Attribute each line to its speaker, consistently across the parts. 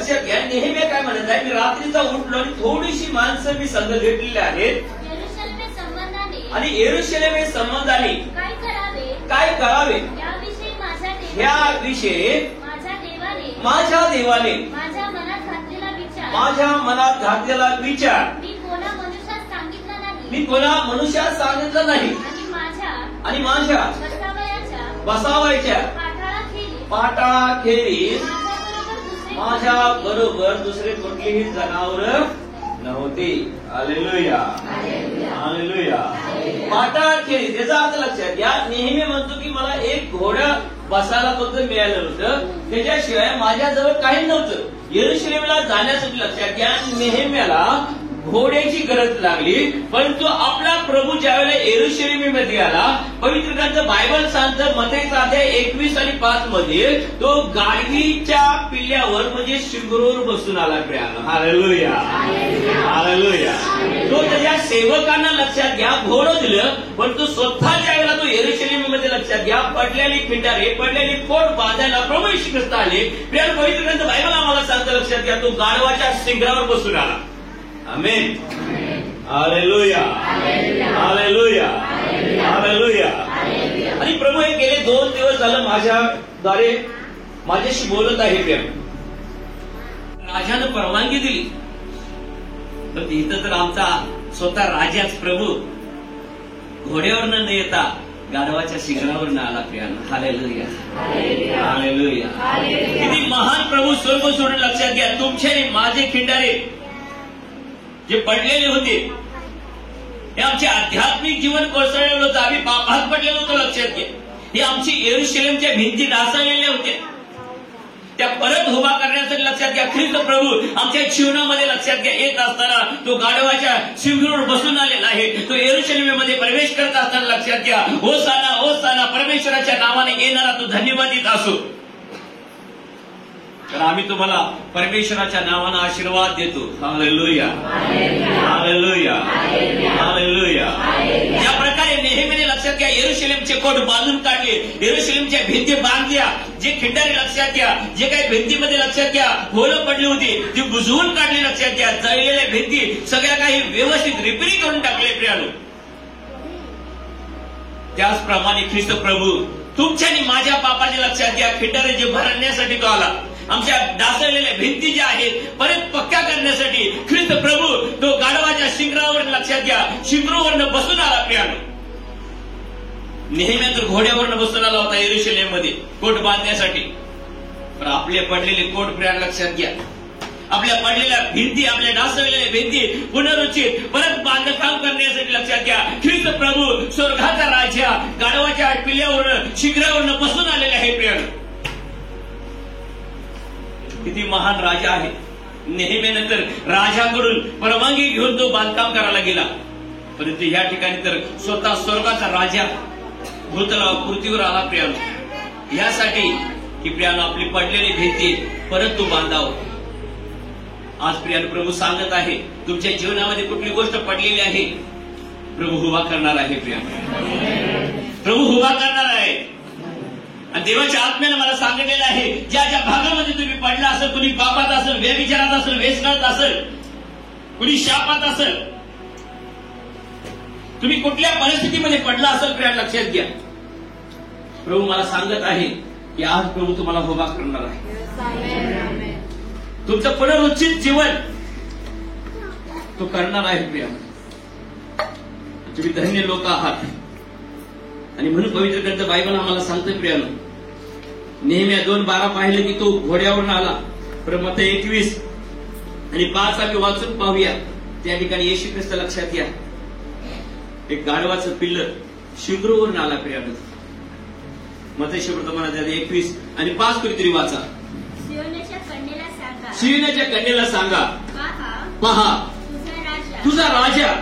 Speaker 1: लक्षात घ्या, नेहमी काय म्हणत आहे, मी रात्रीचा उठलो आणि थोडीशी माणसं मी संघ घेतलेली आहेत आणि यरूशलेमे संबंधाने काय करावे याविषयी माझ्या देवाने माझ्या मनात घातलेला विचार मी कोणा मनुष्यात सांगितलं नाही आणि माझ्या बसावायच्या पाटाळाखेरीज माझ्या बरोबर दुसरे कुठलीही जनावर नव्हते. Hallelujah, hallelujah. पाटाळाखेरीज याचा अर्थ लक्षात घ्या. नेहमी म्हणतो की मला एक घोडा बसायला फक्त मिळालं होतं, त्याच्याशिवाय माझ्याजवळ काही नव्हतं. यरूशलेमला जाण्यासाठी लक्षात घ्या, नेहमीला घोड्याची गरज लागली, परंतु आपला प्रभू ज्यावेळेला यरूशलेममध्ये आला, पवित्र ग्रंथ बायबल सांगतं मत्तेचा अध्याय 21 आणि 5 मध्ये तो गाढवीच्या पिल्ल्यावर म्हणजे शिंगरूवर बसून आला. प्रियाला हालेलुया, हालेलुया. तो त्याच्या सेवकांना लक्षात घ्या घोडं दिलं, परंतु स्वतः ज्यावेळेला तो यरूशलेममध्ये लक्षात घ्या पडलेली खिंडारे पडलेली कोट बांधायला प्रभू येशू ख्रिस्त आले. प्रियाला पवित्र ग्रंथ बायबल आम्हाला सांगतं लक्षात घ्या, तो गाढवाच्या शिंगरावर बसून आला. आमेन, हालेलुया, हालेलुया, हालेलुया. आणि प्रभू हे गेले 2 दिवस झालं माझ्याद्वारे माझ्याशी बोलत आहे. प्रेम राजानं परवानगी दिली, पण इथं तर आमचा स्वतः राजाच प्रभू घोड्यावरनं न येता गाढवाच्या शिखरावरनं आला. प्रियानं हालेलुया, हालेलुया. किती महान प्रभू स्वर्ग सोडून. लक्षात घ्या, तुमचे माझे खिंडारे जे पडलेले होते, हे आमचे आध्यात्मिक जीवन कोसळलेलं होतं, आम्ही पापात पडलेलो होतो. लक्षात घ्या, हे आमची यरूशलेमच्या भिंती ढासळलेल्या होत्या, त्या परत उभा करण्यासाठी लक्षात घ्या ख्रिस्त प्रभू आमच्या जीवनामध्ये लक्षात घ्या येत असताना तो गाढवाच्या शिंगरूवर बसून आलेला आहे. तो यरूशलेममध्ये प्रवेश करत असताना लक्षात घ्या, होसाना होसाना, परमेश्वराच्या नावाने येणारा तो धन्यवादित असो. तर आम्ही तुम्हाला परमेश्वराच्या नावानं आशीर्वाद देतो. हालेलुया, हालेलुया, हालेलुया. या प्रकारे नेहमीने लक्षात घ्या यरूशलेमचे कोट बांधून काढले, यरूशलेमच्या भिंती बांधल्या, जे खिंडारे लक्षात घ्या, जे काही भिंतीमध्ये लक्षात घ्या होलं पडली होती ती बुजवून काढली. लक्षात घ्या, जळलेल्या भिंती सगळ्या काही व्यवस्थित रिपेअरिंग करून टाकले. प्रियानो, त्याचप्रमाणे ख्रिस्त प्रभू तुमच्या आणि माझ्या पापाचे लक्षात घ्या खिंडारे जे भरण्यासाठी तो आला, आमच्या ढासळलेल्या भिंती ज्या आहेत परत पक्का करण्यासाठी ख्रिस्त प्रभू तो गाढवाच्या शिंगरावर लक्षात घ्या शिंगरूवरनं बसून आला. प्रियानो, नेहमी तर घोड्यावरनं बसून आला होता यरूशलेममध्ये कोट बांधण्यासाठी, पण आपले पडलेले कोट प्रिया लक्षात घ्या, आपल्या पडलेल्या भिंती, आपल्या ढासळलेल्या भिंती पुनरुच्चित परत बांधकाम करण्यासाठी लक्षात घ्या ख्रिस्त प्रभू स्वर्गाचा राजा गाढवाच्या पिल्ल्यावरनं शिंगरावरनं बसून आलेले आहे. प्रियानो, किती महान राजा आहे. नेहमीनंतर राजाकडून परवानगी घेऊन तो बांधकाम करायला गेला, परंतु या ठिकाणी तर स्वतः स्वर्गाचा राजा पृथ्वीवर आला. प्रियानो, यासाठी की प्रियानो आपली पडलेली भिंती परत तो बांधावं. आज प्रियानो प्रभू सांगत आहे तुमच्या जीवनामध्ये कुठली गोष्ट पडलेली आहे प्रभू उभा करणार आहे. प्रियानो, प्रभू उभा करणार आहे. आणि देवाच्या आत्म्याने मला सांगितलेलं आहे ज्या ज्या भागामध्ये तुम्ही पडला असेल, कुणी पापात असेल, व्यभिचारात असेल, व्यसनात असेल, कुणी शापात असेल, तुम्ही कुठल्या परिस्थितीमध्ये पडला असेल प्रिया लक्षात घ्या, प्रभू मला सांगत आहे की आज प्रभू तुम्हाला उभा करणार आहे. तुमचं पुनरुच्चित जीवन तो करणार आहे. प्रिया तुम्ही धन्य लोक आहात. आणि म्हणून पवित्र ग्रंथ बायबल आम्हाला सांगतोय प्रियानो, नेहमी 2:12 पाहिलं की तो घोड्यावरून आला. मत्ते 21 आणि 5 आम्ही वाचून पाहूया. त्या ठिकाणी येशू ख्रिस्त लक्षात घ्या एक गाढवाचं पिल्लं शिंगरूवरून आला. प्रियानो, मत्ते वर्तमानात 21 आणि 5 कुठेतरी वाचा. सियोनाच्या कन्येला सांगा, पहा तुझा राजा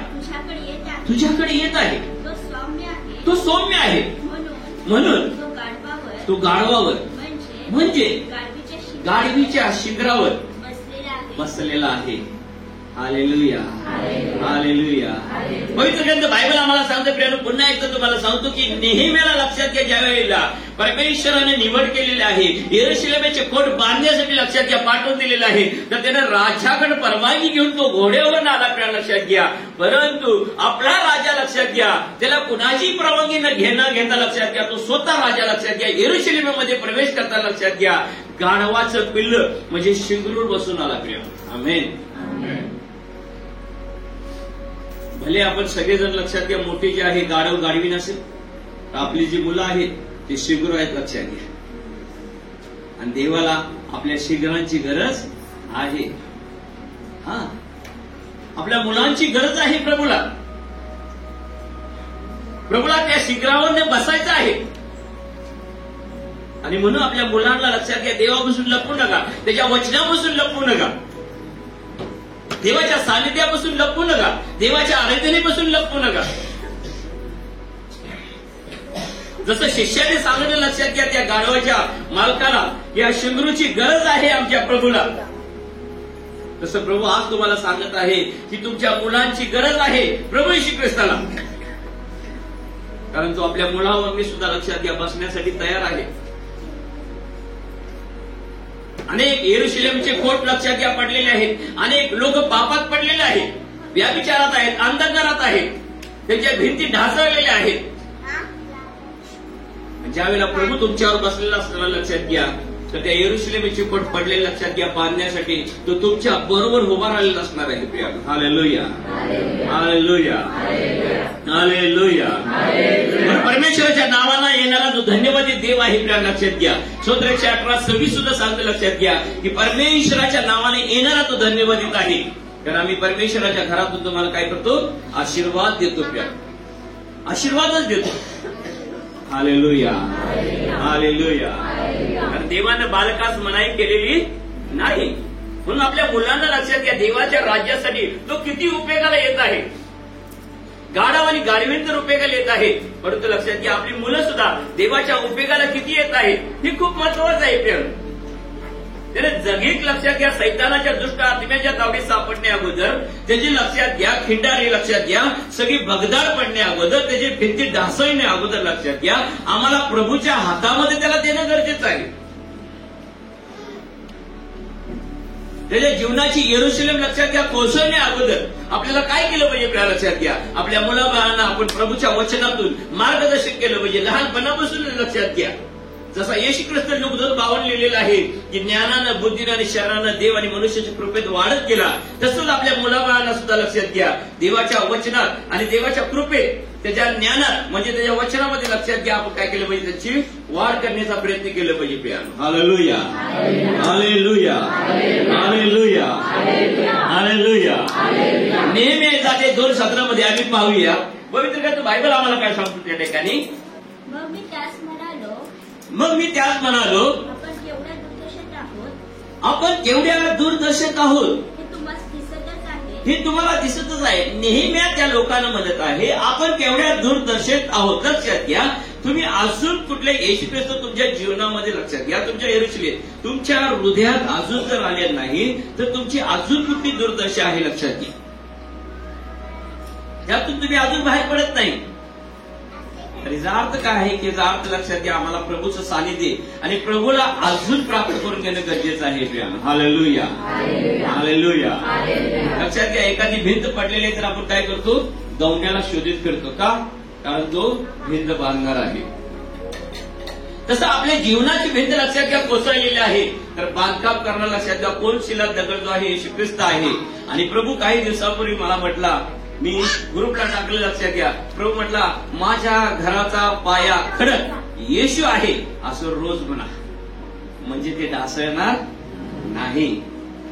Speaker 1: तुझ्याकडे येत आहे, तो सौम्य आहे म्हणून तो गाढवावर म्हणजे गाढवीच्या शिंगरावर बसलेला आहे. Hallelujah, hallelujah. पवित्र ग्रंथ बायबल आम्हाला सांगतो प्रियानो, पुन्हा एकदा तुम्हाला सांगतो की नेहमीला लक्षात घ्या ज्या वेळेला परमेश्वराने निवड केलेली आहे, यरूशलेमाचे कोट बांधण्यासाठी लक्षात घ्या पाठवून दिलेलं आहे, तर त्याने राजाकडे परवानगी घेऊन तो घोड्यावर आला आपल्याला लक्षात घ्या. परंतु आपला राजा लक्षात घ्या, त्याला कुणाची परवानगी न घेता लक्षात घ्या, तो स्वतः राजा लक्षात घ्या यरूशलेमामध्ये प्रवेश करता लक्षात घ्या. गाढवाचं पिल्ल म्हणजे शिंगरूर बसून आला प्रिय. आमेन. भले आपण सगळेजण लक्षात घ्या, मोठे जे आहे गाढव गाढवी नसेल, तर आपली जी मुलं आहेत ते शिगरू आहेत लक्षात घ्या. आणि देवाला आपल्या शिगरांची गरज आहे. आपल्या मुलांची गरज आहे प्रभूला त्या शिखरावर बसायचं आहे. आणि म्हणून आपल्या मुलांना लक्षात घ्या, देवापासून लपू नका, त्याच्या वचनापासून लपू नका, देवाच्या सानिध्यापासून लपू नका, देवाच्या आराधनेपासून लपू नका. जसं शिष्याने सांगितलं लक्षात घ्या त्या गाढवाच्या मालकाला, या शिंगरूची गरज आहे आमच्या प्रभूला, तसं प्रभू आज तुम्हाला सांगत आहे की तुमच्या मुलांची गरज आहे प्रभू येशू ख्रिस्ताला. कारण तो आपल्या मुलावर मी सुद्धा लक्षात घ्या बसण्यासाठी तयार आहे. अनेक यरूशलेमचे कोट लक्षात घ्या पडलेले आहेत, अनेक लोक पापात पडलेले आहेत, व्यभिचारात आहेत, अंधकारात आहेत, त्यांच्या भिंती ढासळलेल्या आहेत. ज्यावेळेला प्रभू तुमच्यावर बसलेला असताना लक्षात घ्या, तर त्या यरूशलेमचे कोट पडलेले लक्षात घ्या बांधण्यासाठी तो तुमच्या बरोबर उभा राहिलेला असणार आहे प्रिया. हालेलुया, हालेलुया, हालेलुया. परमेश्वराच्या नावाला येणारा जो धन्यवादी देव आहे प्रिया लक्षात घ्या. स्तोत्र 118:26 सुद्धा सांगतो लक्षात घ्या की परमेश्वराच्या नावाने येणारा तो धन्यवादित आहे. कारण आम्ही परमेश्वराच्या घरातून तुम्हाला काय करतो, आशीर्वाद देतो प्रिया, आशीर्वादच देतो. Hallelujah, hallelujah. कारण देवानं बालकास मनाई केलेली नाही. म्हणून आपल्या मुलांना लक्षात घ्या, देवाच्या राज्यासाठी तो किती उपयोगाला येत आहे. गाढव आणि गाढवींतर उपयोगाला येत आहे, परंतु लक्षात घ्या आपली मुलं सुद्धा देवाच्या उपयोगाला किती येत आहे हे खूप महत्वाचं आहे प्रिय. त्याने जगीक लक्षात घ्या, सैतानाच्या दुष्ट आत्म्याच्या तावडीत सापडणे अगोदर त्याची लक्षात घ्या खिंडारी लक्षात घ्या, सगळी भगदाड पडणे अगोदर, त्याची भिंती ढासळणे अगोदर लक्षात घ्या आम्हाला प्रभूच्या हातामध्ये त्याला देणं गरजेचं आहे. त्याच्या जीवनाची यरूशलेम लक्षात घ्या कोसळणे अगोदर आपल्याला काय केलं पाहिजे लक्षात घ्या, आपल्या मुलाबाळांना आपण प्रभूच्या वचनातून मार्गदर्शन केलं पाहिजे. लहानपणापासून लक्षात घ्या, जसा येशू ख्रिस्त लोकदूत 52 लिहिलेलं आहे की ज्ञानानं, बुद्धीनं आणि शरीरानं देव आणि मनुष्याच्या कृपेत वाढत गेला, तसंच आपल्या मुलाबाळांना सुद्धा लक्षात घ्या देवाच्या वचनात आणि देवाच्या कृपेत, त्याच्या ज्ञानात म्हणजे त्याच्या वचनामध्ये लक्षात घ्या आपण काय केलं पाहिजे, त्याची वाढ करण्याचा प्रयत्न केला पाहिजे प्रिया. हालेलुया, हालेलुया, हालेलुया, हालेलुया. नेहमी जाते 2:17 मध्ये आम्ही पाहूया पवित्र ग्रंथ बायबल आम्हाला काय सांगतो त्या ठिकाणी. मग मी त्यास म्हणालो आपण केवढ्या दूरदर्शक आहोत हे तुम्हाला दिसतच आहे. नेहम्या त्या लोकांना म्हणत आहे आपण केवढ्या दूरदर्शक आहोत. लक्षात घ्या, तुम्ही अजून कुठल्या येशू ख्रिस्त तुमच्या जीवनामध्ये लक्षात घ्या, तुमच्या यरूशलेम तुमच्या हृदयात अजून जर आले नाही तर तुमची अजून कुठली दूरदर्शा आहे लक्षात घ्या. त्यातून तुम्ही अजून बाहेर पडत नाही. याचा अर्थ काय आहे की याचा अर्थ लक्षात घ्या आम्हाला प्रभूचं सानिध्य आणि प्रभूला अजून प्राप्त करून घेणं गरजेचं आहे प्रिया. Hallelujah, hallelujah. लक्षात घ्या एखादी भिंत पडलेली आहे तर आपण काय करतो, दौंड्याला शोधित फिरतो का, कारण तो भिंत बांधणार आहे. तसं आपल्या जीवनाची भिंत लक्षात घ्या कोसळलेली आहे, तर बांधकाम करण्याला लक्षात घ्या कोण शिला दगड जो आहे येशू ख्रिस्त आहे. आणि प्रभू काही दिवसापूर्वी मला म्हटला, मी ग्रुपला टाकलं लक्षात घ्या, प्रभू म्हटला माझ्या घराचा पाया खडक येशू आहे असं रोज म्हणा, म्हणजे ते ढासळणार नाही.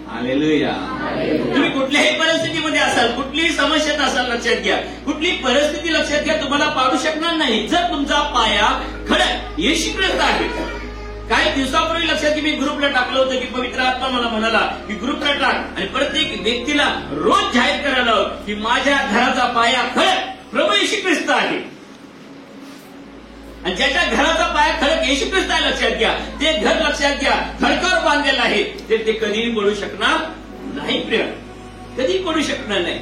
Speaker 1: हालेलुया. तुम्ही कुठल्याही परिस्थितीमध्ये असाल, कुठलीही समस्येत असाल लक्षात घ्या, कुठलीही परिस्थिती लक्षात घ्या तुम्हाला पाडू शकणार नाही जर तुमचा पाया खडक येशू ख्रिस्त आहे. काही दिवसापूर्वी लक्षात की मी ग्रुपला टाकलं होतं की पवित्र आत्मा मला म्हणाला की ग्रुपला टाक आणि प्रत्येक व्यक्तीला रोज जाहीर करायला की माझ्या घराचा पाया खडक प्रभू येशू ख्रिस्त आहे. आणि ज्याच्या घराचा पाया खडक येशू ख्रिस्त आहे लक्षात घ्या, ते घर लक्षात घ्या खडकावर बांधलेलं आहे, ते कधीही पडू शकणार नाही प्रिय, कधीही पडू शकणार नाही.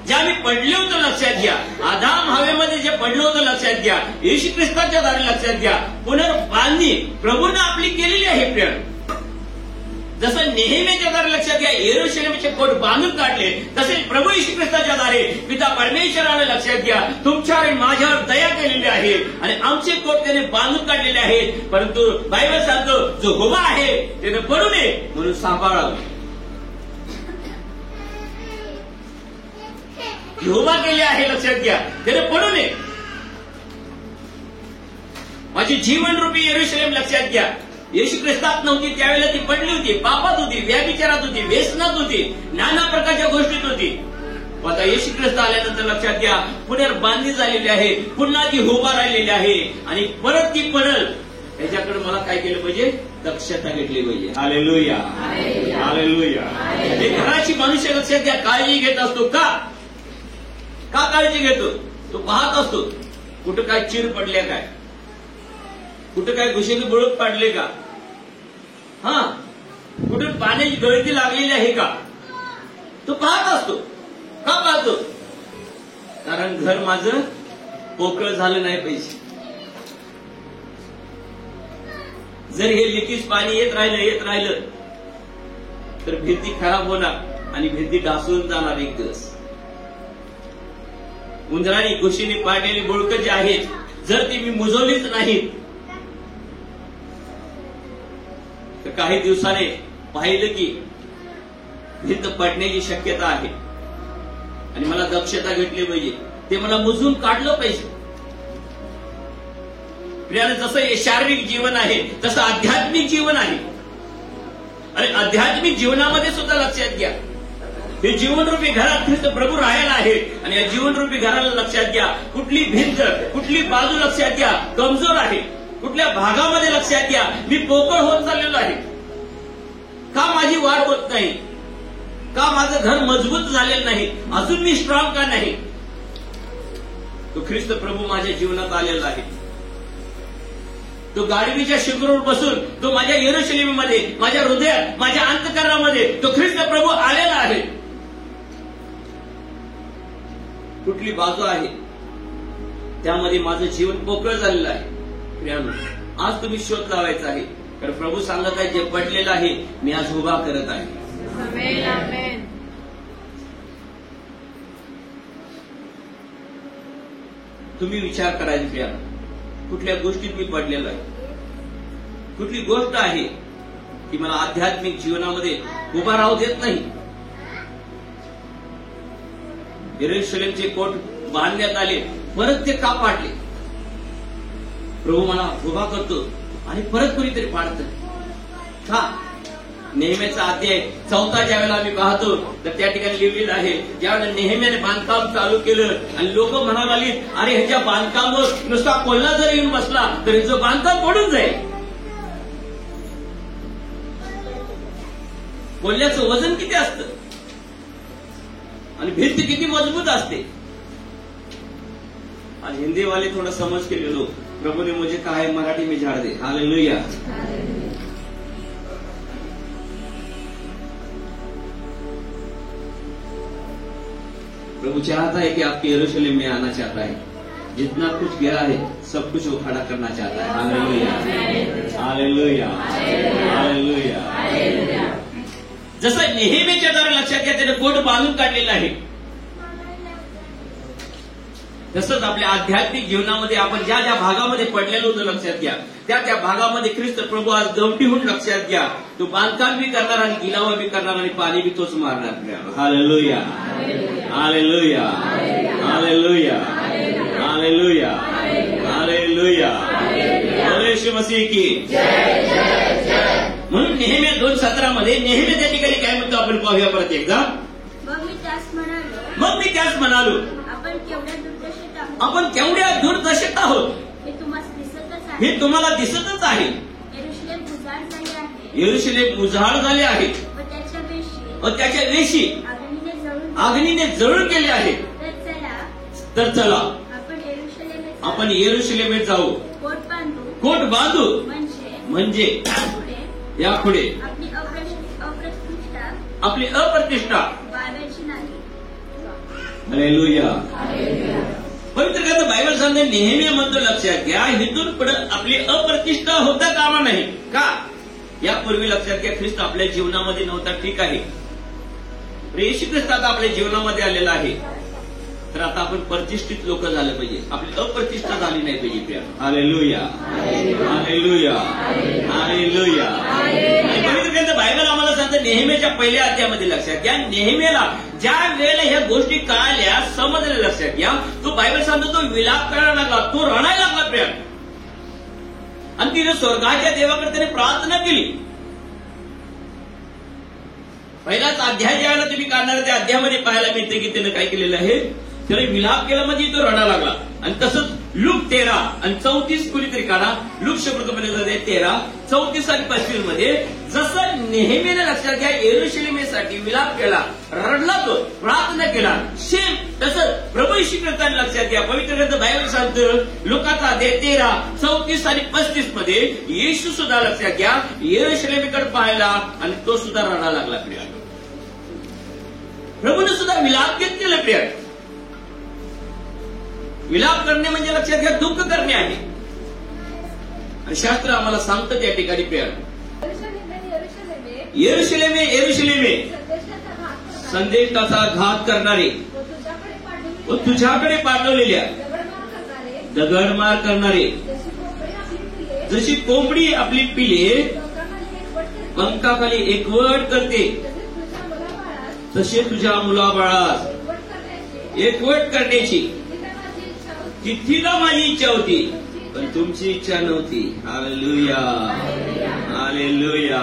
Speaker 1: जे आम्ही पडले होतो लक्षात घ्या, आदाम हवेमध्ये जे पडलो होतं लक्षात घ्या, येशू ख्रिस्ताच्या द्वारे लक्षात घ्या, पुनर्बांधणी प्रभूने आपली केलेली आहे. प्रिय जसं नेहमीच्या द्वारे लक्षात घ्या यरूशलेमचे कोट बांधून काढले, तसे प्रभू येशू ख्रिस्ताच्या द्वारे पिता परमेश्वराने लक्षात घ्या तुमच्यावर आणि माझ्यावर दया केलेली आहे आणि आमचे कोट त्याने बांधून काढलेले आहेत. परंतु बायबल सांगतो जो उभा आहे त्याने पडू नये म्हणून सांभाळावं. उभा केले आहे लक्षात घ्या, त्याने पडू नये. माझी जीवनरूपी यरूशलेम लक्षात घ्या, येशू ख्रिस्तात नव्हती त्यावेळेला ती पडली होती, पापात होती, व्यभिचारात होती, व्यसनात होती, नाना प्रकारच्या गोष्टीत होती. आता येशू ख्रिस्त आल्यानंतर लक्षात घ्या पुनर्बांधणी झालेली आहे, पुन्हा ती उभा राहिलेली आहे आणि परत ती पडल याच्याकडे मला काय केलं पाहिजे, दक्षता घेतली पाहिजे. Hallelujah, hallelujah. हे घराची मनुष्य लक्षात घ्या काळजी घेत असतो. का काळजी घेतो? तो पाहत असतो कुठं काय चीर पडल्या, काय कुठं काय घुशेने बुळक पाडले का, कुठून पाण्याची गळती लागलेली आहे का, तो पाहत असतो. का पाहतो? कारण घर माझं पोकळ झालं नाही पाहिजे. जर हे लिकीज पाणी येत राहिलं तर भिंती खराब होणार आणि भिंती डासून जाणार एक दिवस. उंदराने घुशीने पाडलेली बुळकं जी आहेत जर ती मी मुजवलीच नाही तर काही दिवसाने पाहिलं की भिंत पडण्याची शक्यता आहे आणि मला दक्षता घेतली पाहिजे, ते मला मुजून काढलं पाहिजे. प्रियाने जसं हे शारीरिक जीवन आहे तसं आध्यात्मिक जीवन आहे. आणि आध्यात्मिक जीवनामध्ये सुद्धा लक्षात घ्या हे जीवनरूपी घरात ख्रिस्त प्रभू राहायला आहे आणि या जीवनरूपी घराला लक्षात घ्या कुठली भिंत कुठली बाजू लक्षात घ्या कमजोर आहे, कुठल्या भागामध्ये लक्षात घ्या मी पोकळ होत चाललेलो आहे, का माझी वाढ होत नाही, का माझं घर मजबूत झालेलं नाही, अजून मी स्ट्रॉंग का नाही. तो ख्रिस्त प्रभू माझ्या जीवनात आलेला आहे. तो गाडवीच्या शिखरावर बसून तो माझ्या यरूशलेममध्ये, माझ्या हृदयात, माझ्या अंतःकरणामध्ये तो ख्रिस्त प्रभू आलेला आहे. कुठली बाजू आहे त्यामध्ये माझं जीवन पोकळ झालेलं आहे. आज तुम्ही शोध लावायचा आहे, कारण प्रभू सांगत आहे जे पडलेलं आहे मी आज उभा करत आहे.
Speaker 2: आमेन, आमेन.
Speaker 1: तुम्ही विचार करायचा प्रिया, कुठल्या गोष्टीत मी पडलेलो आहे, कुठली गोष्ट आहे की मला आध्यात्मिक जीवनामध्ये उभा राहू देत नाही. यरूशलेमचे कोट बांधण्यात आले, परत ते का पाडले? प्रभू मला उभा करतो आणि परत कोणीतरी पाडतं का? नेहमीचा अध्याय 4 ज्यावेळेला आम्ही पाहतो तर त्या ठिकाणी लिहिलेलं आहे ज्यावेळेला नेहमीने बांधकाम चालू केलं आणि लोक म्हणायला लागली अरे ह्याच्या बांधकामावर नुसता कोल्हा जर येऊन बसला तर ह्याचं बांधकाम पडून जाईल. कोल्ह्याचं वजन किती असतं आणि भिंत किती मजबूत असते. आज हिंदी वाले थोड़ा समझ के ले लो. प्रभु ने मुझे कहा है मराठी में झाड़ दे. हालेलुया. प्रभु चाहता है कि आपके यरूशलेम में आना चाहता है. जितना कुछ गया है सब कुछ वो खड़ा करना चाहता है. हालेलुया, हालेलुया, हालेलुया. जसं नेहमीच्या द्वारे लक्षात घ्या त्याने कोट बांधून काढलेला आहे, तसंच आपल्या आध्यात्मिक जीवनामध्ये आपण ज्या ज्या भागामध्ये पडलेलो होतो लक्षात घ्या त्या त्या भागामध्ये ख्रिस्त प्रभू आज गवटी होऊन लक्षात घ्या तो बांधकाम बी करणार आणि गिलावा बी करणार आणि पाणी बी तोच मारणार. हालेलुया, हालेलुया, हालेलुया, हालेलुया, हालेलुया. येशू मसीह की म्हणून नेहमी 2:17 नेहमी त्या ठिकाणी काय म्हणतो आपण पाहूया परत एकदा. मग मी त्यास म्हणालो आपण केवढ्या दुर्दशेत आहोत हे तुम्हाला दिसतच आहे. यरूशलेम उजाड झाले आहे व त्याच्या वेशी अग्नीने जळून गेले आहे. तर चला आपण यरूशलेमेत जाऊ, कोट बांधू म्हणजे यापुढे आपली अप्रतिष्ठा हालेलुया. पवित्र ग्रंथ बायबल सांगते नेहमी म्हणतो लक्षात घ्या, इथून पुढे आपली अप्रतिष्ठा होता कामा नाही. का? यापूर्वी लक्षात घ्या, ख्रिस्त आपल्या जीवनामध्ये नव्हता, ठीक आहे. येशू ख्रिस्त आता आपल्या जीवनामध्ये आलेला आहे, तर आता आपण प्रतिष्ठित लोक झालं पाहिजे, आपली अप्रतिष्ठा झाली नाही पाहिजे. हालेलुया, हालेलुया, हालेलुया. पवित्र ग्रंथ बायबल आम्हाला सांगतं नेहमीच्या पहिल्या अध्यायामध्ये लक्षात घ्या, नेहमीला ज्या वेळेला ह्या गोष्टी कळाल्या, समजल्या, लक्षात घ्या, तो बायबल सांगतो तो विलाप करायला लागला, तो रडायला लागला प्रिय. आणि तिने स्वर्गाच्या देवाकडे त्याने प्रार्थना केली. पहिलाच अध्याय ज्यावेळेला तुम्ही काढणार त्या अध्यायामध्ये पाहायला मिळते की त्यानं काय केलेलं आहे, त्याने विलाप केला म्हणजे तो रडायला लागला. आणि तसंच लूक 13 आणि 34 कुणीतरी काढा, लूक शब्दमध्ये 13, 34 आणि 35 मध्ये जसं नेहमीने लक्षात घ्या यरूशलेमेसाठी विलाप केला, रडला, तो प्रार्थना केला, सेम तसंच प्रभू येशू ख्रिस्ताने लक्षात घ्या. पवित्र ग्रंथ बायबल सांगतं लोकांचा अध्याय 13, 34 आणि 35 मध्ये येशू सुद्धा लक्षात घ्या यरूशलेमेकडे पाहिला आणि तो सुद्धा रडायला लागला. प्रिय प्रभूने सुद्धा विलाप घेत केलं. प्रिय विलाप करणे म्हणजे लक्षात घ्या दुःख करणे आहे. आणि शास्त्र आम्हाला सांगतं त्या ठिकाणी प्रिय यरूशलेमे यरूशलेमे संदेशाचा घात करणारे व तुझ्याकडे पाठवलेल्या दगडमार करणारे, जशी कोंबडी आपली पिले पंखाखाली एकवट करते, तसे तुझ्या मुलाबाळास एकवट करण्याची तिथीला माझी इच्छा होती, पण तुमची इच्छा नव्हती. हालेलुया, हालेलुया,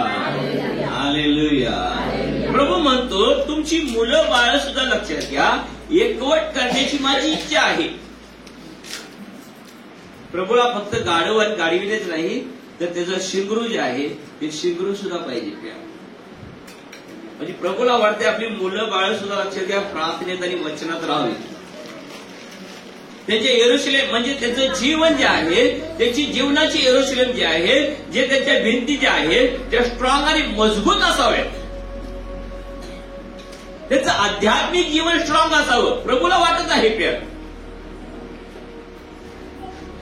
Speaker 1: हालेलुया. प्रभू म्हणतो तुमची मुलं बाळ सुद्धा लक्षात घ्या एकवट करण्याची माझी इच्छा आहे. प्रभूला फक्त गाडविलेच नाही तर त्याचं शिंगरू जे आहे ते शिंगरू सुद्धा पाहिजे. म्हणजे प्रभूला वाटते आपली मुलं बाळ सुद्धा लक्षात घ्या प्रार्थनेत आणि वचनात राहावी. त्याचे यरूशलेम म्हणजे त्याचं जीवन जे आहे, त्याची जीवनाची यरूशलेम जे आहे, जे त्याच्या भिंती ज्या आहेत त्या स्ट्रॉंग आणि मजबूत असाव्यात. त्याचं आध्यात्मिक जीवन स्ट्रॉंग असावं प्रभूला वाटत आहे. प्रिय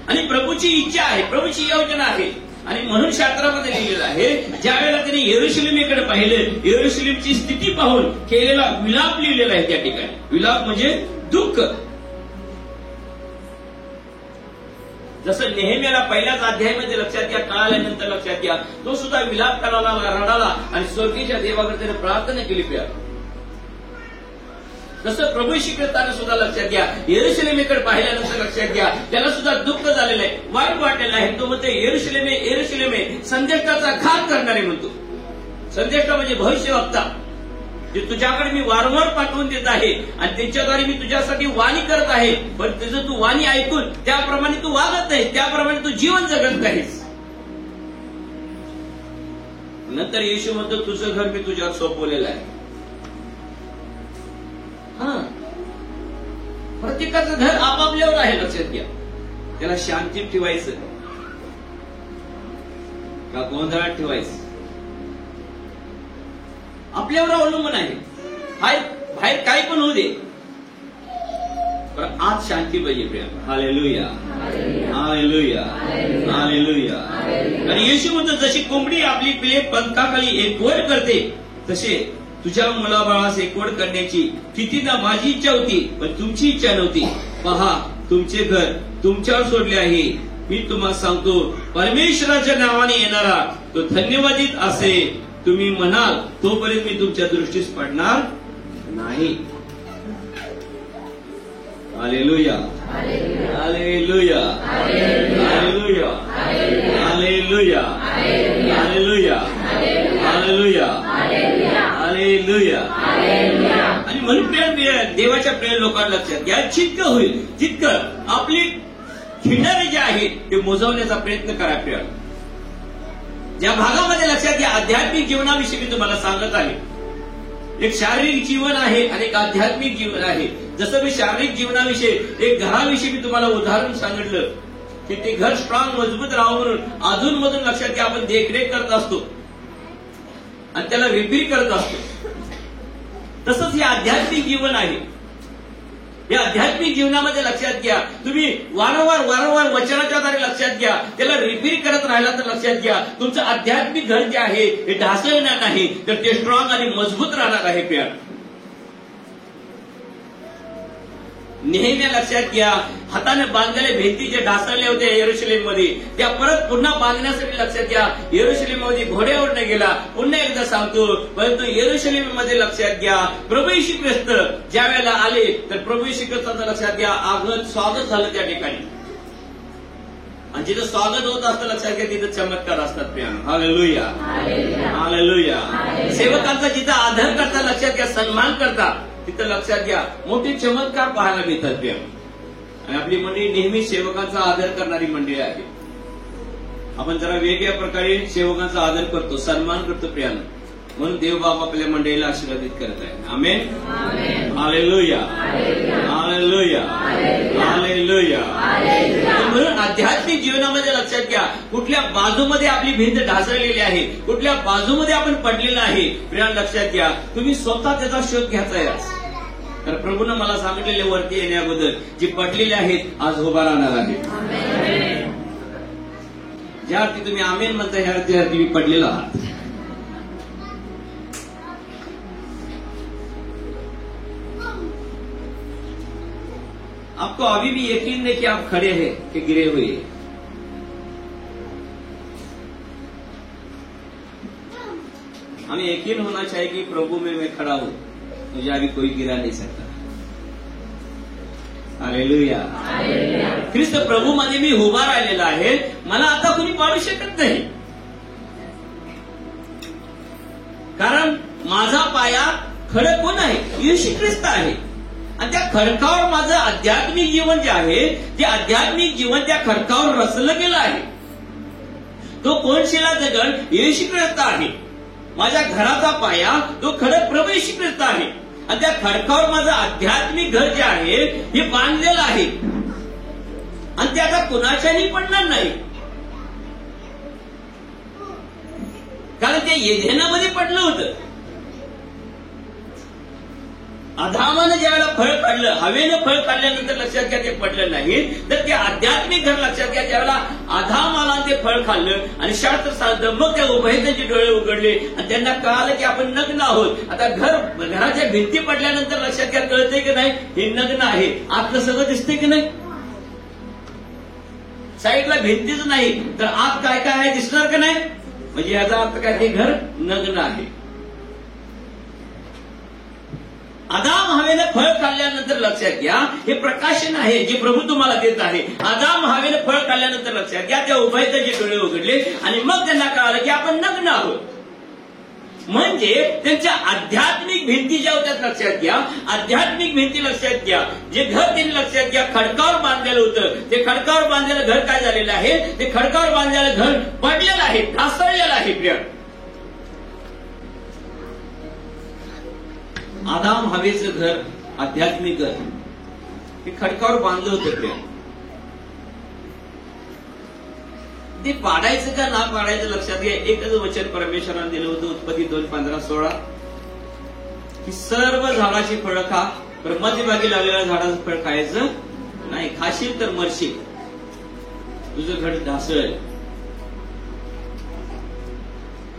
Speaker 1: आणि प्रभूची इच्छा आहे, प्रभूची योजना आहे. आणि म्हणून शास्त्रामध्ये लिहिलेलं आहे ज्या वेळेला त्याने यरूशलेमेकडे पाहिलं, यरूशलेमची स्थिती पाहून केलेला विलाप लिहिलेला आहे त्या ठिकाणी. विलाप म्हणजे दुःख. जसं नेहमीला पहिल्याच अध्यायामध्ये लक्षात घ्या कळाल्यानंतर लक्षात घ्या तो सुद्धा विलाप करायला, रडाला आणि स्वर्गीच्या देवाकडे त्याने प्रार्थना केली. प्रिय तसं प्रभू येशू ख्रिस्ताने सुद्धा लक्षात घ्या यरूशलेमेकडे पाहिल्यानंतर लक्षात घ्या त्याला सुद्धा दुःख झालेलं आहे, वाईट वाटलेलं आहे. तो म्हणतो यरूशलेमे यरूशलेमे संदेष्टाचा घात करणारे म्हणतो. संदेष्टा म्हणजे भविष्यवक्ता, जे तुझ्याकडे मी वारंवार पाठवून देत आहे आणि त्याच्याद्वारे मी तुझ्यासाठी वाणी करत आहे, पण तुझं तू वाणी ऐकून त्याप्रमाणे तू वागत नाहीस, त्याप्रमाणे तू जीवन जगत नाहीस. नंतर येशू म्हणतो तुझं घर मी तुझ्यावर सोपवलेलं आहे. प्रत्येकाचं घर आपापल्यावर आहे, लक्षात घ्या. त्याला शांतीत ठेवायचं का गोंधळात ठेवायचं आपल्यावर अवलंबून आहे. बाहेर काय पण होऊ दे पण आज शांती पाहिजे. प्रिया हालेलुया, हालेलुया, हालेलुया. आणि येशू म्हणतो जशी कोंबडी आपली पिले पंखाखाली एकवट करते तसे तुझ्या मुलाबाळास एकवट करण्याची कितीदा माझी इच्छा होती पण तुमची इच्छा नव्हती. पहा तुमचे घर तुमच्यावर सोडले आहे. मी तुम्हाला सांगतो परमेश्वराच्या नावाने येणारा तो धन्यवादित असे तुम्ही म्हणाल तोपर्यंत मी तुमच्या दृष्टीस पडणार नाही. हालेलुया, हालेलुया, हालेलुया, हालेलुया, हालेलुया, हालेलुया, हालेलुया. आणि म्हणून देवाच्या प्रिय लोकांना लक्षात घ्या जितकं होईल तितकं आपली खिंडारे जे आहे ते मोजवण्याचा प्रयत्न करा. प्रिय ज्या भागामध्ये लक्षात घ्या आध्यात्मिक जीवनाविषयी मी तुम्हाला सांगत आहे. एक शारीरिक जीवन आहे आणि एक आध्यात्मिक जीवन आहे. जसं मी शारीरिक जीवनाविषयी एक घराविषयी मी तुम्हाला उदाहरण सांगितलं की ते घर स्ट्रॉंग मजबूत राहावं म्हणून अधून मधून लक्षात घ्या आपण देखरेख करत असतो आणि त्याला रिपेअर करत असतो. तसंच हे आध्यात्मिक जीवन आहे. या आध्यात्मिक जीवनामध्ये लक्षात घ्या. तुम्ही वारंवार वचनाच्या द्वारे लक्षात घ्या, त्याला रिपीट करत राहिला तर लक्षात घ्या, तुमचं आध्यात्मिक घर जे आहे हे ढासळणार नाही, तर ते स्ट्रॉंग आणि मजबूत राहणार आहे. प्रिय नेहमी लक्षात घ्या, हाताने बांधलेले भिंती जे ढासळले होते यरूशलेममध्ये, त्या परत पुन्हा बांधण्यासाठी लक्षात घ्या यरूशलेममध्ये घोड्यावर न गेला. पुन्हा एकदा सांगतो, परंतु यरूशलेममध्ये लक्षात घ्या प्रभू येशू ख्रिस्त ज्या वेळेला आले तर प्रभू येशू ख्रिस्ताचं लक्षात घ्या आगत स्वागत झालं त्या ठिकाणी. आणि जिथं स्वागत होत असतं लक्षात घ्या तिथं चमत्कार असतात. प्रियानो हालेलुया, हालेलुया. सेवकांचा जिथं आदर करता लक्षात घ्या, सन्मान करता, तिथं लक्षात घ्या मोठे चमत्कार पाहायला मिळतात. प्रियानो आणि आपली मंडळी नेहमी सेवकांचा आदर करणारी मंडळी आहे. आपण जरा वेगळ्या प्रकारे सेवकांचा आदर करतो, सन्मान करतो. प्रियानो म्हणून देव बाबा आपल्या मंडळीला आशीर्वादित करत आहे. आमेन, हालेलुया, हालेलुया, हालेलुया. म्हणून आध्यात्मिक जीवनामध्ये लक्षात घ्या, कुठल्या बाजूमध्ये आपली भिंत ढासळलेली आहे, कुठल्या बाजूमध्ये आपण पडलेलं आहे. प्रिया लक्षात घ्या, तुम्ही स्वतः त्याचा शोध घ्यायचा आहे. तर प्रभूनं मला सांगितलेले वरती येण्याबद्दल जे पडलेले आहेत आज उभा राहणार आहेत. ज्या अर्थी तुम्ही आमेन म्हणता ह्या अर्थी तुम्ही पडलेला आहात. आपको अभी भी यकीन नहीं कि आप खड़े हैं कि गिरे हुए हैं. हमें यकीन होना चाहिए कि प्रभु में मैं खड़ा हूं, मुझे अभी कोई गिरा नहीं सकता. हालेलुया. ख्रिस्त प्रभू मध्ये मी उभा राहिलेला आहे, मला आता कोणी पाडू शकत नाही. कारण माझा पाया खडक कोण आहे? येशू ख्रिस्त आहे. आणि त्या खडकावर माझं आध्यात्मिक जीवन जे आहे, ते आध्यात्मिक जीवन त्या खडकावर रचलं गेलं आहे. तो कोणशिला दगड येशू ख्रिस्त आहे. माझ्या घराचा पाया तो खडक प्रभू येशू ख्रिस्त आहे. आणि त्या खडकावर माझं आध्यात्मिक घर जे आहे हे बांधलेलं आहे. आणि ते आता कुणाच्याही पडणार नाही, कारण ते येधेनामध्ये पडलं होतं. अधामानं ज्यावेळेला फळ काढलं, हवेनं फळ काढल्यानंतर लक्षात घ्या ते पडलं नाही, तर ते आध्यात्मिक घर लक्षात घ्या. ज्यावेळेला अधामाला ते फळ खाल्लं आणि शास्त्र सांगतं, मग त्या उभयतांचे डोळे उघडले आणि त्यांना कळालं की आपण नग्न आहोत. आता घराच्या भिंती पडल्यानंतर लक्षात घ्या कळतंय की नाही हे नग्न आहे. आतलं सगळं दिसतंय की नाही? साईडला भिंतीच नाही तर आत काय काय आहे दिसणार का नाही? म्हणजे याचा अर्थ काय, ते घर नग्न आहे. आदाम हवेने फळ खाल्ल्यानंतर लक्षात घ्या हे प्रकाशन आहे जे प्रभू तुम्हाला देत आहे. आदाम हवेने फळ खाल्ल्यानंतर लक्षात घ्या त्या उभयतांचे डोळे उघडले आणि मग त्यांना कळालं की आपण नग्न आहोत. म्हणजे त्यांच्या आध्यात्मिक भिंती ज्या होत्या लक्षात घ्या, आध्यात्मिक भिंती लक्षात घ्या. जे घर त्यांनी लक्षात घ्या खडकावर बांधलेलं होतं, ते खडकावर बांधलेलं घर काय झालेलं आहे? ते खडकावर बांधलेलं घर पडलेलं आहे, ढासळलेलं आहे. प्रिय आदाम हवेचं घर, आध्यात्मिक घर हे खडकावर बांधलं होतं. प्रिय ते पाडायचं का ना पाडायचं लक्षात घ्या. एकच वचन परमेश्वराने दिलं होतं उत्पत्ती 2:15-16 की सर्व झाडाची फळं खा, पण मध्यभागी लावलेल्या झाडाचं फळ खायचं नाही, खाशील तर मरशील, तुझं घर ढासळेल.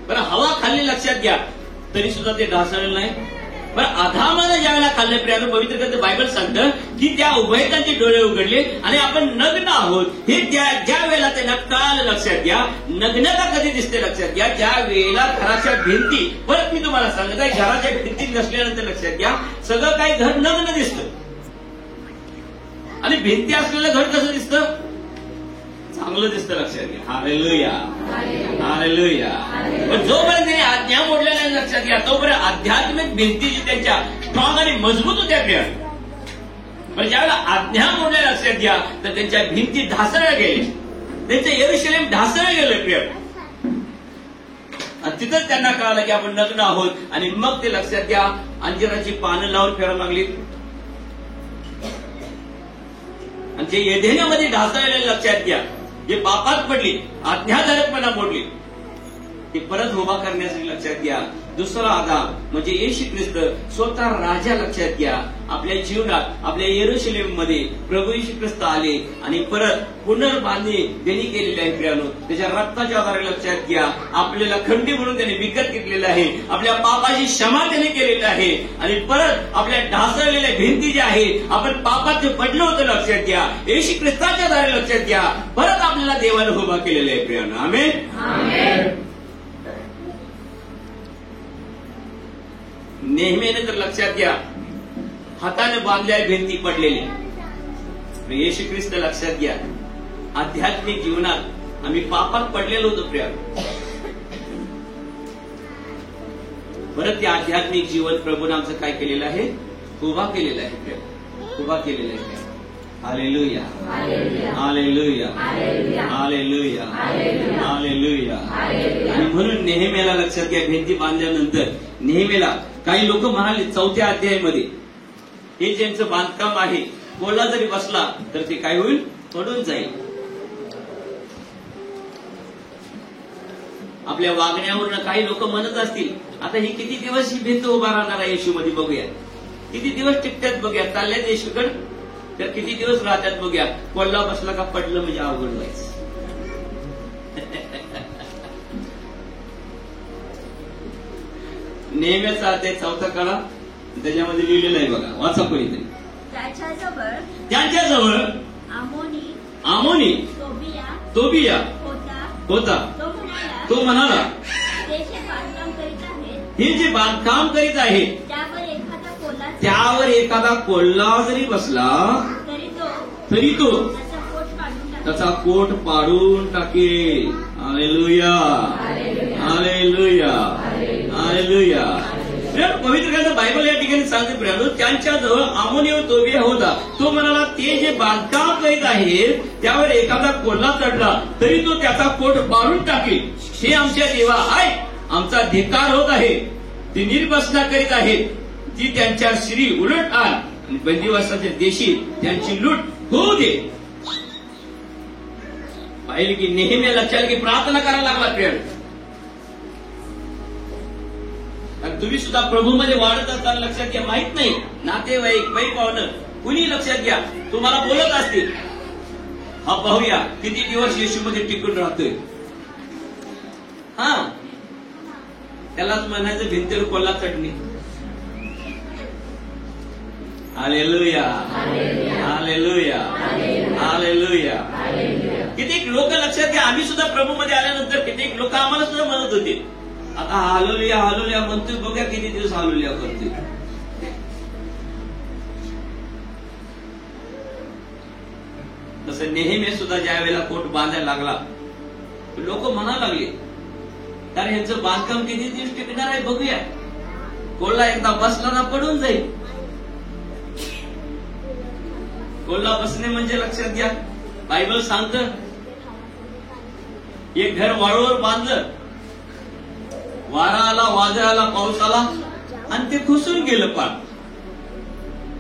Speaker 1: बरं हवा खाल्ली लक्षात घ्या तरी सुद्धा ते ढासळलं नाही. पण आदामानं ज्या वेळेला खाल्लं प्रियानो, पवित्र ग्रंथ बायबल सांगतं की त्या उभयतांचे डोळे उघडले आणि आपण नग्न आहोत. हे ज्या वेळेला त्यांना कळालं. लक्षात घ्या नग्नता कधी दिसते लक्षात घ्या, ज्या वेळेला घराच्या भिंती, परत मी तुम्हाला सांगत आहे घराच्या भिंती नसल्यानंतर लक्षात घ्या सगळं काही घर नग्न दिसतं. आणि भिंती असलेलं घर कसं दिसतं? चांगलं दिसतं. लक्षात घ्या. Hallelujah, hallelujah. पण जोपर्यंत त्यांनी आज्ञा मोडल्या नाही लक्षात घ्या, तोपर्यंत आध्यात्मिक भिंती जी त्यांच्या स्ट्रॉंग आणि मजबूत होत्या. प्रिय पण ज्यावेळेला आज्ञा मोडल्या लक्षात घ्या तर त्यांच्या भिंती ढासळल्या गेले, त्यांचं यरूशलेम ढासळलं गेलं. प्रिय आणि तिथंच त्यांना कळालं की आपण नग्न आहोत. आणि मग ते लक्षात घ्या अंजिराची पानं लावून फिरायला लागली. आणि जे येधेनामध्ये ढासळलेले लक्षात घ्या, जे पापात पडली, आज्ञाधारकपणा मोडली, ते परत उभा करण्यासाठी लक्षात घ्या दुसरा आदाम म्हणजे येशू ख्रिस्त स्वतः राजा. लक्षात घ्या आपल्या जीवनात, आपल्या यरूशलेम मध्ये प्रभू येशू ख्रिस्त आले आणि परत पुनर्बांधणी त्यांनी केलेली आहे. प्रियानो, त्याच्या रक्ताच्या आधारे लक्षात घ्या, आपल्याला खंडी म्हणून त्याने विकत घेतलेलं आहे. आपल्या पापाची क्षमा त्याने केलेली आहे आणि परत आपल्या ढासळलेल्या भिंती ज्या आहेत, आपण पापात पडलो होतं लक्षात घ्या, येशू ख्रिस्ताच्या आधारे लक्षात घ्या, परत आपल्याला देवाने उभा केलेला आहे. प्रियानो, आमेन. नेहमीने तर लक्षात घ्या, हाताने बांधल्या भिंती पडलेल्या. येशू ख्रिस्त लक्षात घ्या, आध्यात्मिक जीवनात आम्ही पापात पडलेलो होतो. प्रिया, परत ते आध्यात्मिक जीवन प्रभूने आमचं काय केलेलं आहे, उभा केलेलं आहे. प्रिया, उभा केलेलं आहे. हालेलुया, हालेलुया, हालेलुया, हालेलुया. आणि म्हणून नेहमीला लक्षात घ्या, भिंती बांधल्यानंतर नेहमीला काही लोक म्हणाले 4थ्या अध्यायामध्ये, हे ज्यांचं बांधकाम आहे, कोल्हा जरी बसला तर ते काय होईल, पडून जाईल. आपल्या वागण्यावरून काही लोक म्हणत असतील, आता ही किती दिवस ही भिंत उभा राहणार आहे येशू मध्ये, बघूया किती दिवस टिकतात, बघूया चालल्यात येशूकडे तर किती दिवस राहतात, बघूया. कोल्हा बसला का पडलं म्हणजे अवघड व्हायचं. नेहमीचा ते 4था काळा त्याच्यामध्ये लिहिलेलं आहे बघा, वाचा कोणीतरी. त्यांच्याजवळ आमोनी तोबिया होता. तो म्हणाला, हे जे बांधकाम करीत आहे त्यावर एखादा कोल्हा जरी बसला तरी तो त्याचा कोट पाडून टाकेल. हालेलुया, हालेलुया, हालेलुया. पवित्र ग्रंथ बायबल या ठिकाणी सांगते प्रियानो, त्यांच्याजवळ आमोनी व तोबिया होता. तो म्हणाला, ते जे बांधकाम करीत आहेत त्यावर एखादा कोल्हा चढला तरी तो त्याचा कोट पाडून टाकेल. हे आमच्या देवा आहे, आमचा धिक्कार होत आहे. ते निर्बसना करीत आहेत, ती त्यांच्या श्री उलट आण आणि बंदिवासाच्या देशी त्यांची लूट होऊ दे. पाहिजे की नेहमी लक्षात की प्रार्थना करायला लागला. प्रिय, तुम्ही सुद्धा प्रभूमध्ये वाढत असताना लक्षात घ्या, माहित नाही नातेवाईक बाई पाहुणं कुणी लक्षात घ्या, तुम्हाला बोलत असतील, हा पाहूया किती दिवस येशूमध्ये टिकून राहतोय. हा, त्यालाच म्हणायचं भिंतीवर कोल्हा चटणी. हालेलुया, हालेलुया, हालेलुया. कित्येक लोक लक्षात घ्या, आम्ही सुद्धा प्रभूमध्ये आल्यानंतर कित्येक लोक आम्हाला सुद्धा म्हणत होते, आता हालेलुया हालेलुया म्हणतोय, बघा किती दिवस हालेलुया करतोय. तसं नेहमी सुद्धा ज्या वेळेला कोट बांधायला लागला, लोक म्हणायला लागले, कारण यांचं बांधकाम किती दिवस टिकणार आहे, बघूया. कोल्हा एकदा बसला ना पडून जाईल. कोल्हा बसणे म्हणजे लक्षात घ्या, बायबल सांगतं, एक घर वाळूवर बांधलं, वारा आला, वादळ आला, पाऊस आला आणि ते खुसून गेलं. पार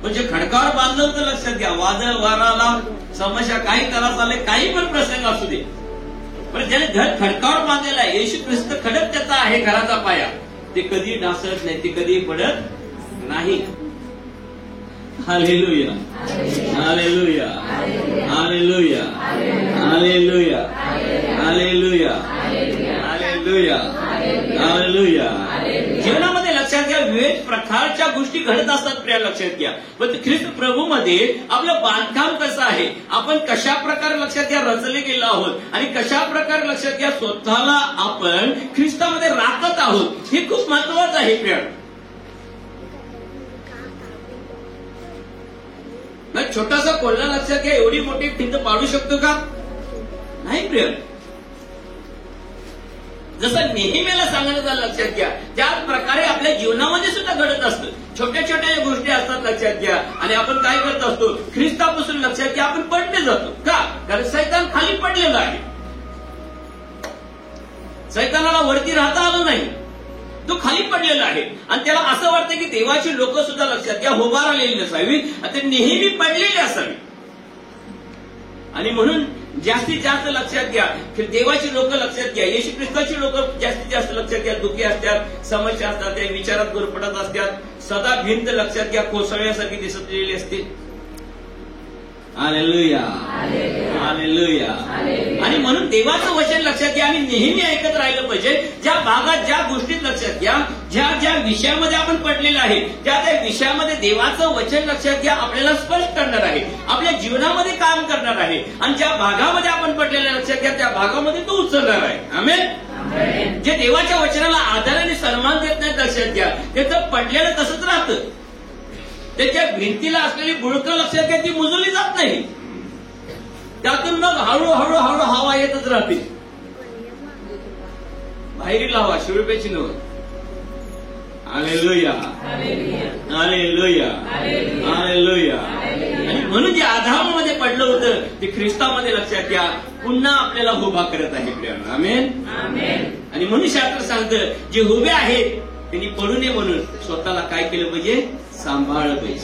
Speaker 1: म्हणजे खडकावर बांधलं तर लक्षात घ्या, वादळ वारा आला, समस्या काही त्रास आले, काही पण प्रसंग असू दे, पण ज्याने घर खडकावर बांधलेला आहे, येशू ख्रिस्त खडक त्याचा आहे, घराचा पाया, ते कधी ढासळत नाही, ते कधी पडत नाही. हालेलुया, हालेलुया, हालेलुया, हालेलुया, हालेलुया, हालेलुया, हालेलुया. जीवनामध्ये लक्षात घ्या, विविध प्रकारच्या गोष्टी घडत असतात. प्रिय, लक्षात घ्या, पण ख्रिस्त प्रभूमध्ये आपलं बांधकाम कसं आहे, आपण कशा प्रकारे लक्षात घ्या रचले गेलो आहोत आणि कशा प्रकारे लक्षात घ्या स्वतःला आपण ख्रिस्तामध्ये राखत आहोत, हे खूप महत्वाचं आहे. प्रिय, छोटासा कोल्हा लक्षात घ्या एवढी मोठी भिंत पाडू शकतो का? नाही. प्रिय, जसं नेहमीला सांगण्याचा लक्षात घ्या, त्याच प्रकारे आपल्या जीवनामध्ये सुद्धा घडत असतं. छोट्या छोट्या गोष्टी असतात लक्षात घ्या, आणि आपण काय करत असतो, ख्रिस्तापासून लक्षात घ्या आपण पडले जातो. का? कारण सैतान खाली पडलेला आहे. सैतानाला वरती राहता आलं नाही, तो खाली पडलेला आहे आणि त्याला असं वाटतं की देवाची लोक सुद्धा लक्षात घ्या उभा राहिलेली नसावी, ते नेहमी पडलेले असावी. आणि म्हणून जास्तीत जास्त लक्षात घ्या की देवाची लोक लक्षात घ्या, येशू ख्रिस्ताची लोक जास्तीत जास्त लक्षात घ्या, दुःखी असतात, समस्या असतात, त्या विचारात गुरफटत असतात, सदा भिंत लक्षात घ्या कोसळल्यासारखी दिसलेली असते. Hallelujah, hallelujah. आणि म्हणून देवाचं वचन लक्षात घ्या आणि नेहमी ऐकत राहिलं पाहिजे. ज्या भागात ज्या गोष्टीत लक्षात घ्या, ज्या ज्या विषयामध्ये आपण पडलेलं आहे त्या त्या विषयामध्ये देवाचं वचन लक्षात घ्या आपल्याला स्पष्ट करणार आहे, आपल्या जीवनामध्ये काम करणार आहे. आणि ज्या भागामध्ये आपण पडलेलं लक्षात घ्या त्या भागामध्ये तो उचलणार आहे. आमेन. जे देवाच्या वचनाला आदराने सन्मान देत नाहीत लक्षात घ्या, त्याचं पडलेलं तसंच राहतं. त्याच्या भिंतीला असलेली बुडकं लक्षात घ्या ती मुजवली जात नाही, त्यातून मग हळूहळू हळू हवा येतच राहते. बाहेरील हवा शिवपेची नव्हत. हालेलुया, हालेलुया, हालेलुया. आणि म्हणून जे आधारामध्ये पडलं होतं ते ख्रिस्तामध्ये लक्षात घ्या पुन्हा आपल्याला उभा करत आहे प्रियांनो. आमेन. आणि म्हणून शास्त्र सांगतं जे उभे आहेत त्यांनी पडू नये म्हणून स्वतःला काय केलं पाहिजे, सांभाळलं पाहिजे,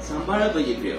Speaker 1: सांभाळलं पाहिजे प्रिय.